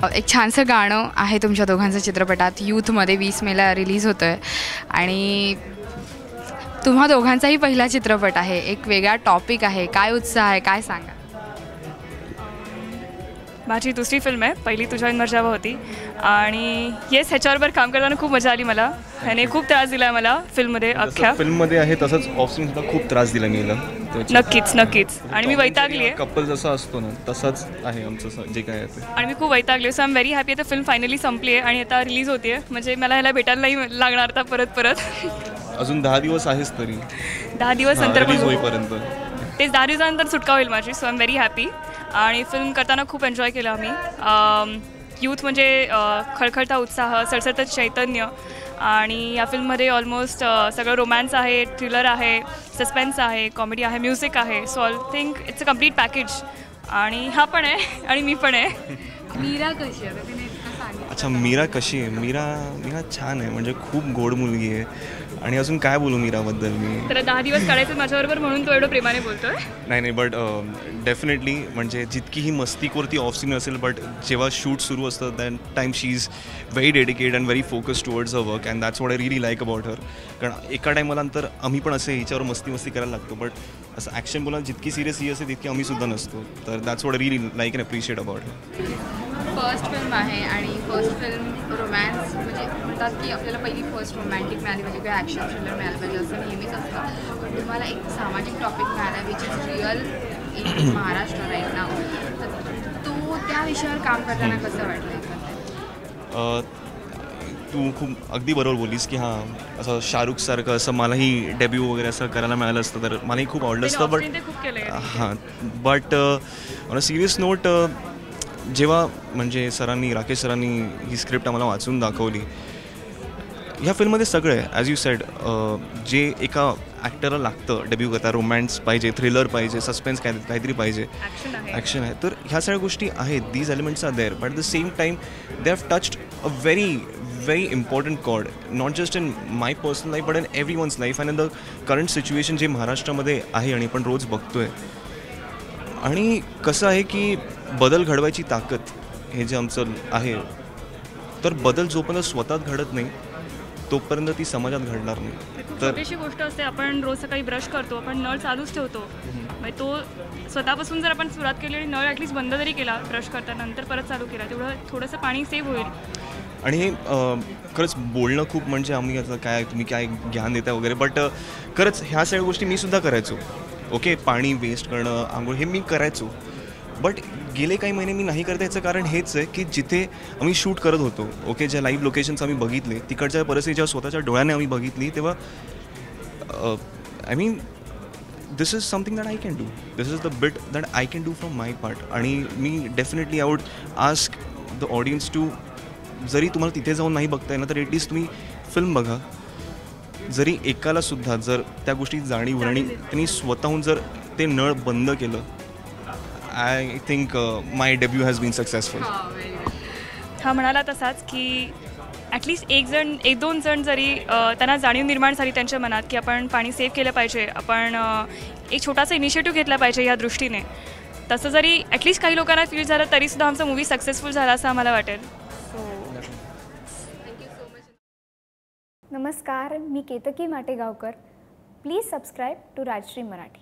एक छानसं गाणं आहे तुमच्या दोघांच्या चित्रपटात, यूथमध्ये 20 मेला रिलीज होतं आहे आणि तुम्हा दोघांचाही पहिला चित्रपट आहे, एक वेगळा टॉपिक आहे. काय उत्साह आहे, काय सांगा? माझी दुसरी फिल्म आहे, पहिली तुझ्या मर्जावा होती आणि येस ह्याच्याबरोबर काम करताना खूप मजा आली मला. ह्याने खूप त्रास दिला मला फिल्ममध्ये. अख्ख्या फिल्ममध्ये आहे तसंच ऑफ स्क्रीन सुद्धा खूप त्रास दिला मी. नक्कीच आणि मी वैतागली आहे. कपल जसा असतो ना तसाच आहे आमचं जे काय आहे. आणि मी खूप वैतागली. So I am very happy. आता फिल्म फायनली संपली आहे आणि आता रिलीज होते आहे. म्हणजे मला ह्याला भेटायला नाही लागणार आता परत अजून 10 दिवस आहेच तरी. 10 दिवस नंतर रिलीज होईपर्यंत तेच 10 दिवसानंतर सुटका होईल माझी. So I am very happy. आणि फिल्म करताना खूप एन्जॉय केलं आम्ही. यूथ म्हणजे खळखळता उत्साह, सळसळतं चैतन्य. आणि या फिल्ममध्ये ऑलमोस्ट सगळं रोमॅन्स आहे, थ्रिलर आहे, सस्पेन्स आहे, कॉमेडी आहे, म्युझिक आहे. So I think it's a complete package. आणि हा पण आहे आणि मी पण आहे. मीरा कशी आहे? अच्छा, मीरा कशी आहे? मीरा छान आहे, म्हणजे खूप गोड मुलगी आहे. आणि अजून काय बोलू मीराबद्दल मी? तर 10 दिवस काढायचं माझ्याबरोबर म्हणून तो एवढं प्रेमाने बोलतोय. नाही बट डेफिनेटली म्हणजे जितकी ही मस्तीखोरती ऑफ सीन असेल, बट जेव्हा शूट सुरू असतं that time she is very dedicated and very focused towards a work and that's what I really like about her. कारण एका टायमाला नंतर आम्ही पण असे हिच्यावर मस्ती करायला लागतो, बट असं ॲक्शन बोलायला जितकी सिरियस ही असते तितकी आम्ही सुद्धा नसतो. तर that's what I really like and appreciate about her. First film आहे आणि फर्स्ट फिल्म रोमॅन्स म्हणजे म्हणतात की आपल्याला पहिली फर्स्ट रोमॅन्टिक मिळाली पाहिजे किंवा ॲक्शन थ्रिलर मिळालं पाहिजे असं नेहमीच असतं. पण तुम्हाला एक सामाजिक टॉपिक मिळाला which is real in Maharashtra right now. तर तो त्या विषयावर काम करताना कसं वाटलं? तू खूप अगदी बरोबर बोललीस की हां, असं शाहरुखसारखं असं मलाही डेब्यू वगैरे असं करायला मिळालं असतं तर मलाही खूप आवडलं असतं. But on a serious note, जेव्हा म्हणजे राकेश सरांनी ही स्क्रिप्ट आम्हाला वाचून दाखवली, ह्या फिल्ममध्ये सगळं आहे ॲज यू सेड. जे एका ॲक्टरला लागतं डेब्यू करता, रोमॅन्स पाहिजे, थ्रिलर पाहिजे, सस्पेन्स काहीतरी पाहिजे, ॲक्शन आहे. तर ह्या सगळ्या गोष्टी आहेत. These elements are there, but at the same time they have touched a very important chord, not just in my personal life but in everyone's life and in the current situation जे महाराष्ट्रामध्ये आहे आणि आपण रोज बघतोय. आणि कसं आहे की बदल घडवायची ताकद हे जे आमचं आहे, तर बदल जोपर्यंत स्वतःत घडत नाही तोपर्यंत ती समाजात घडणार नाही. तर छोटीशी गोष्ट असते, आपण रोज सकाळी ब्रश करतो, आपण नळ चालूच ठेवतो. म्हणजे तो स्वतःपासून जर आपण सुरुवात केली आणि नळ ॲटलीस्ट बंद जरी केला ब्रश करता, नंतर परत चालू केला, तेवढं थोडंसं पाणी सेव्ह होईल. आणि खरंच बोलणं खूप म्हणजे आम्ही आता काय तुम्ही काय ज्ञान देता वगैरे, बट खरंच ह्या सगळ्या गोष्टी मी सुद्धा करायचो. ओके, पाणी वेस्ट करणं, आंघोळ हे मी करायचो. बट गेले काही महिने मी नाही करता. याचं कारण हेच आहे की जिथे आम्ही शूट करत होतो, ओके, ज्या लाईव्ह लोकेशन्स आम्ही बघितले, तिकडच्या परिस्थिती जेव्हा स्वतःच्या डोळ्याने आम्ही बघितली, तेव्हा I mean this is something that I can do. This is the bit that I can do from my part. आणि मी definitely I would ask the audience too, जरी तुम्हाला तिथे जाऊन नाही बघता येणार तर एटलीस्ट तुम्ही फिल्म बघा. जरी एकाला सुद्धा जर त्या गोष्टी जाणीव आणि त्यांनी स्वतःहून जर ते नळ बंद केलं, I think my debut has been successful. हा म्हणाला तसाच की ॲटलिस्ट एक दोन जण जरी त्यांना जाणीव निर्माण झाली त्यांच्या मनात की आपण पाणी सेव्ह केलं पाहिजे, आपण एक छोटासा इनिशिएटिव्ह घेतला पाहिजे या दृष्टीने, तसं जरी ॲटलिस्ट काही लोकांना फील झालं तरीसुद्धा आमचा मूवी सक्सेसफुल झाला असं आम्हाला वाटेल. नमस्कार, मी Ketaki Mategaonkar. Please subscribe to Rajshri Marathi.